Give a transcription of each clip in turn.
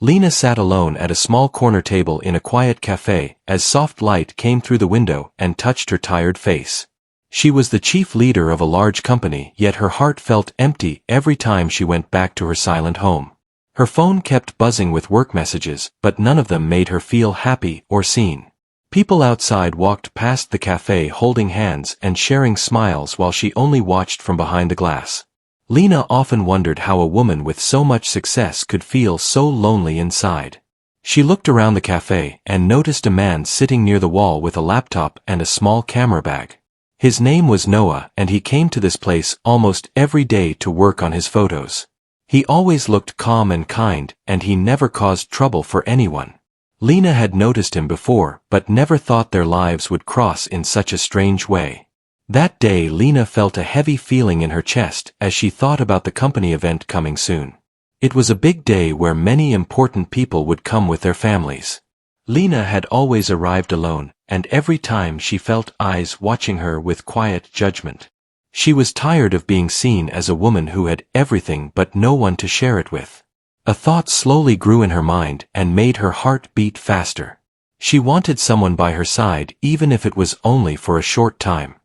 Lena sat alone at a small corner table in a quiet cafe as soft light came through the window and touched her tired face. She was the chief leader of a large company, yet her heart felt empty every time she went back to her silent home. Her phone kept buzzing with work messages, but none of them made her feel happy or seen. People outside walked past the cafe holding hands and sharing smiles while she only watched from behind the glass. Lena often wondered how a woman with so much success could feel so lonely inside. She looked around the cafe and noticed a man sitting near the wall with a laptop and a small camera bag. His name was Noah, and he came to this place almost every day to work on his photos. He always looked calm and kind, and he never caused trouble for anyone. Lena had noticed him before, but never thought their lives would cross in such a strange way. That day Lena felt a heavy feeling in her chest as she thought about the company event coming soon. It was a big day where many important people would come with their families. Lena had always arrived alone, and every time she felt eyes watching her with quiet judgment. She was tired of being seen as a woman who had everything but no one to share it with. A thought slowly grew in her mind and made her heart beat faster. She wanted someone by her side, even if it was only for a short time.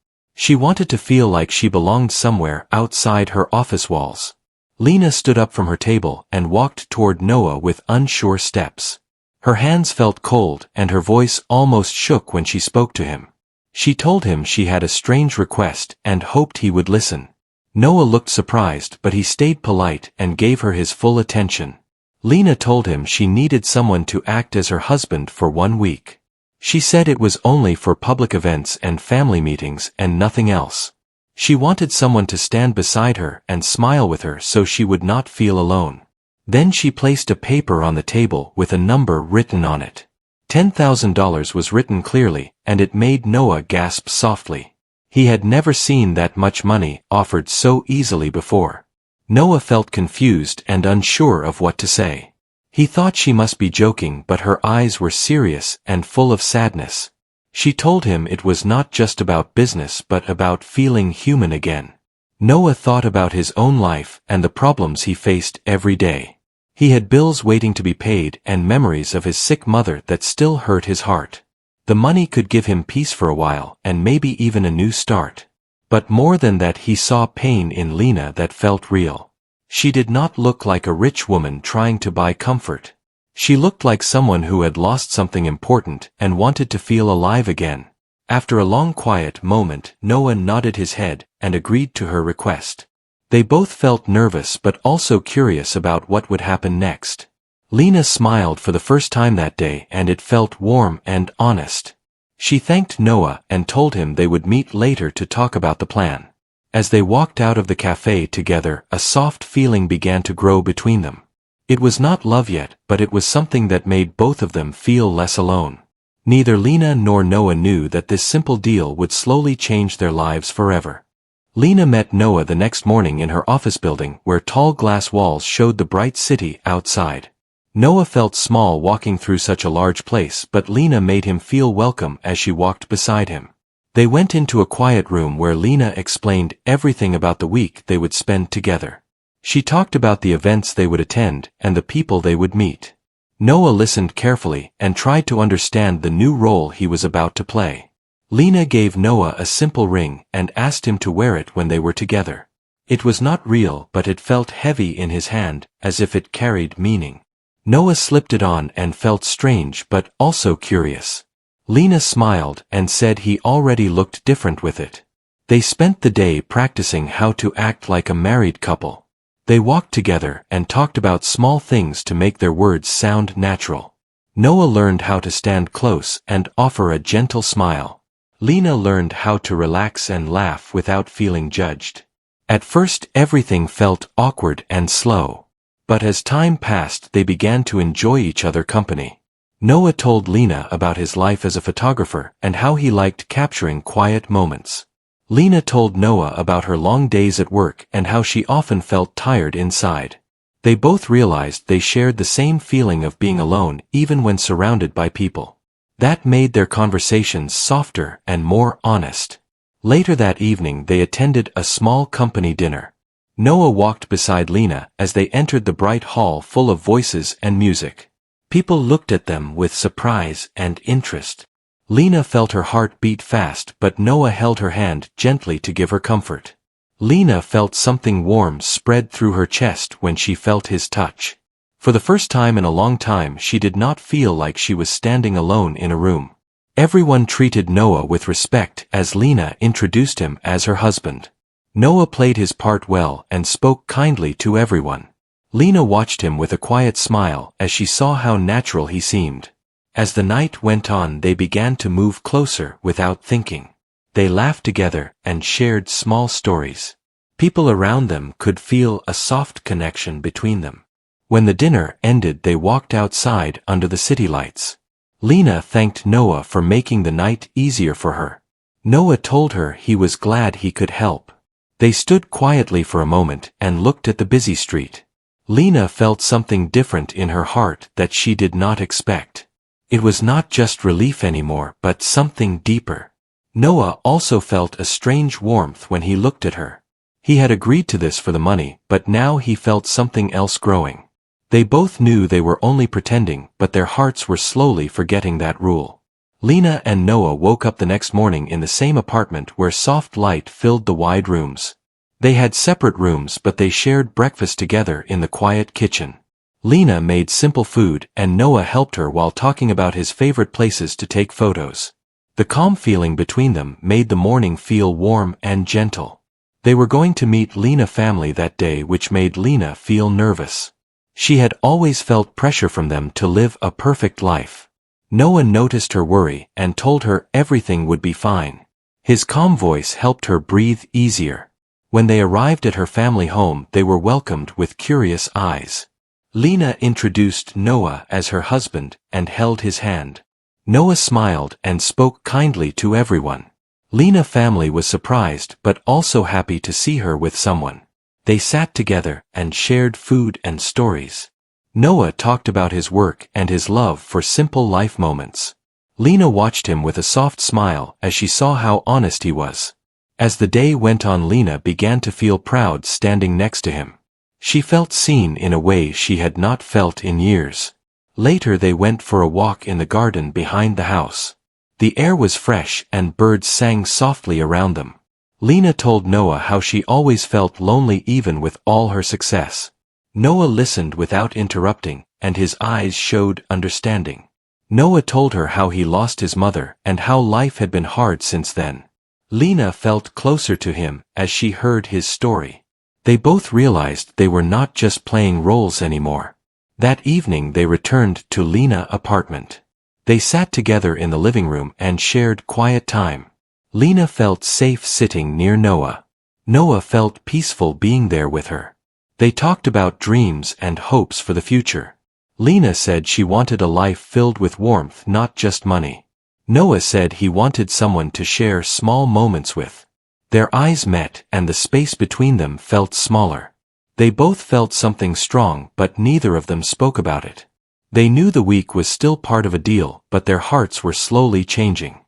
She wanted to feel like she belonged somewhere outside her office walls. Lena stood up from her table and walked toward Noah with unsure steps. Her hands felt cold and her voice almost shook when she spoke to him. She told him she had a strange request and hoped he would listen. Noah looked surprised, but he stayed polite and gave her his full attention. Lena told him she needed someone to act as her husband for 1 week. She said it was only for public events and family meetings and nothing else. She wanted someone to stand beside her and smile with her so she would not feel alone. Then she placed a paper on the table with a number written on it. $10,000 was written clearly, and it made Noah gasp softly. He had never seen that much money offered so easily before. Noah felt confused and unsure of what to say. He thought she must be joking, but her eyes were serious and full of sadness. She told him it was not just about business but about feeling human again. Noah thought about his own life and the problems he faced every day. He had bills waiting to be paid and memories of his sick mother that still hurt his heart. The money could give him peace for a while and maybe even a new start. But more than that, he saw pain in Lena that felt real. She did not look like a rich woman trying to buy comfort. She looked like someone who had lost something important and wanted to feel alive again. After a long quiet moment, Noah nodded his head and agreed to her request. They both felt nervous but also curious about what would happen next. Lena smiled for the first time that day, and it felt warm and honest. She thanked Noah and told him they would meet later to talk about the plan. As they walked out of the cafe together, a soft feeling began to grow between them. It was not love yet, but it was something that made both of them feel less alone. Neither Lena nor Noah knew that this simple deal would slowly change their lives forever. Lena met Noah the next morning in her office building where tall glass walls showed the bright city outside. Noah felt small walking through such a large place, but Lena made him feel welcome as she walked beside him. They went into a quiet room where Lena explained everything about the week they would spend together. She talked about the events they would attend and the people they would meet. Noah listened carefully and tried to understand the new role he was about to play. Lena gave Noah a simple ring and asked him to wear it when they were together. It was not real, but it felt heavy in his hand, as if it carried meaning. Noah slipped it on and felt strange but also curious. Lena smiled and said he already looked different with it. They spent the day practicing how to act like a married couple. They walked together and talked about small things to make their words sound natural. Noah learned how to stand close and offer a gentle smile. Lena learned how to relax and laugh without feeling judged. At first everything felt awkward and slow. But as time passed, they began to enjoy each other's company. Noah told Lena about his life as a photographer and how he liked capturing quiet moments. Lena told Noah about her long days at work and how she often felt tired inside. They both realized they shared the same feeling of being alone even when surrounded by people. That made their conversations softer and more honest. Later that evening they attended a small company dinner. Noah walked beside Lena as they entered the bright hall full of voices and music. People looked at them with surprise and interest. Lena felt her heart beat fast, but Noah held her hand gently to give her comfort. Lena felt something warm spread through her chest when she felt his touch. For the first time in a long time, she did not feel like she was standing alone in a room. Everyone treated Noah with respect as Lena introduced him as her husband. Noah played his part well and spoke kindly to everyone. Lena watched him with a quiet smile as she saw how natural he seemed. As the night went on, they began to move closer without thinking. They laughed together and shared small stories. People around them could feel a soft connection between them. When the dinner ended, they walked outside under the city lights. Lena thanked Noah for making the night easier for her. Noah told her he was glad he could help. They stood quietly for a moment and looked at the busy street. Lena felt something different in her heart that she did not expect. It was not just relief anymore, but something deeper. Noah also felt a strange warmth when he looked at her. He had agreed to this for the money, but now he felt something else growing. They both knew they were only pretending, but their hearts were slowly forgetting that rule. Lena and Noah woke up the next morning in the same apartment where soft light filled the wide rooms. They had separate rooms, but they shared breakfast together in the quiet kitchen. Lena made simple food, and Noah helped her while talking about his favorite places to take photos. The calm feeling between them made the morning feel warm and gentle. They were going to meet Lena family that day, which made Lena feel nervous. She had always felt pressure from them to live a perfect life. Noah noticed her worry and told her everything would be fine. His calm voice helped her breathe easier. When they arrived at her family home, they were welcomed with curious eyes. Lena introduced Noah as her husband and held his hand. Noah smiled and spoke kindly to everyone. Lena family was surprised but also happy to see her with someone. They sat together and shared food and stories. Noah talked about his work and his love for simple life moments. Lena watched him with a soft smile as she saw how honest he was. As the day went on, Lena began to feel proud standing next to him. She felt seen in a way she had not felt in years. Later they went for a walk in the garden behind the house. The air was fresh and birds sang softly around them. Lena told Noah how she always felt lonely even with all her success. Noah listened without interrupting, and his eyes showed understanding. Noah told her how he lost his mother and how life had been hard since then. Lena felt closer to him as she heard his story. They both realized they were not just playing roles anymore. That evening they returned to Lena's apartment. They sat together in the living room and shared quiet time. Lena felt safe sitting near Noah. Noah felt peaceful being there with her. They talked about dreams and hopes for the future. Lena said she wanted a life filled with warmth, not just money. Noah said he wanted someone to share small moments with. Their eyes met and the space between them felt smaller. They both felt something strong, but neither of them spoke about it. They knew the week was still part of a deal, but their hearts were slowly changing.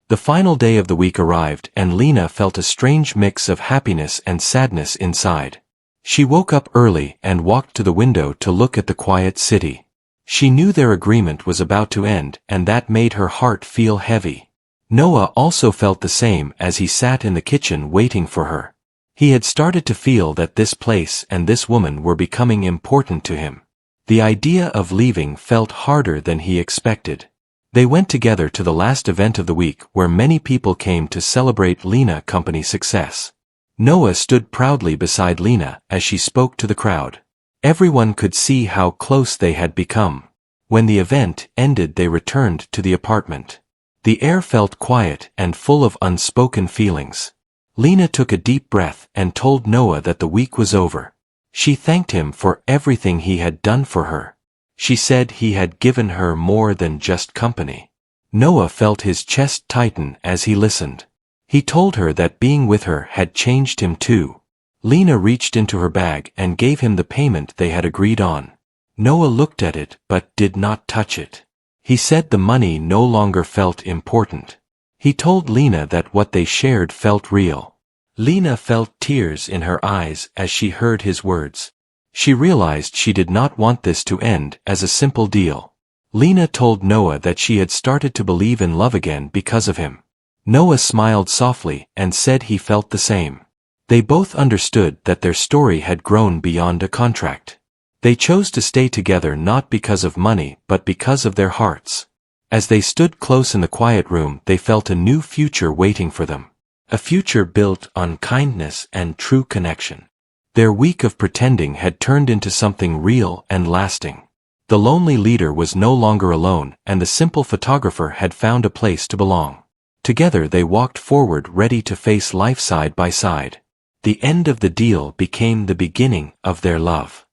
The final day of the week arrived and Lena felt a strange mix of happiness and sadness inside. She woke up early and walked to the window to look at the quiet city. She knew their agreement was about to end, and that made her heart feel heavy. Noah also felt the same as he sat in the kitchen waiting for her. He had started to feel that this place and this woman were becoming important to him. The idea of leaving felt harder than he expected. They went together to the last event of the week where many people came to celebrate Lena company's success. Noah stood proudly beside Lena as she spoke to the crowd. Everyone could see how close they had become. When the event ended, they returned to the apartment. The air felt quiet and full of unspoken feelings. Lena took a deep breath and told Noah that the week was over. She thanked him for everything he had done for her. She said he had given her more than just company. Noah felt his chest tighten as he listened. He told her that being with her had changed him too. Lena reached into her bag and gave him the payment they had agreed on. Noah looked at it but did not touch it. He said the money no longer felt important. He told Lena that what they shared felt real. Lena felt tears in her eyes as she heard his words. She realized she did not want this to end as a simple deal. Lena told Noah that she had started to believe in love again because of him. Noah smiled softly and said he felt the same. They both understood that their story had grown beyond a contract. They chose to stay together not because of money but because of their hearts. As they stood close in the quiet room, they felt a new future waiting for them. A future built on kindness and true connection. Their week of pretending had turned into something real and lasting. The lonely leader was no longer alone, and the simple photographer had found a place to belong. Together they walked forward, ready to face life side by side. The end of the deal became the beginning of their love.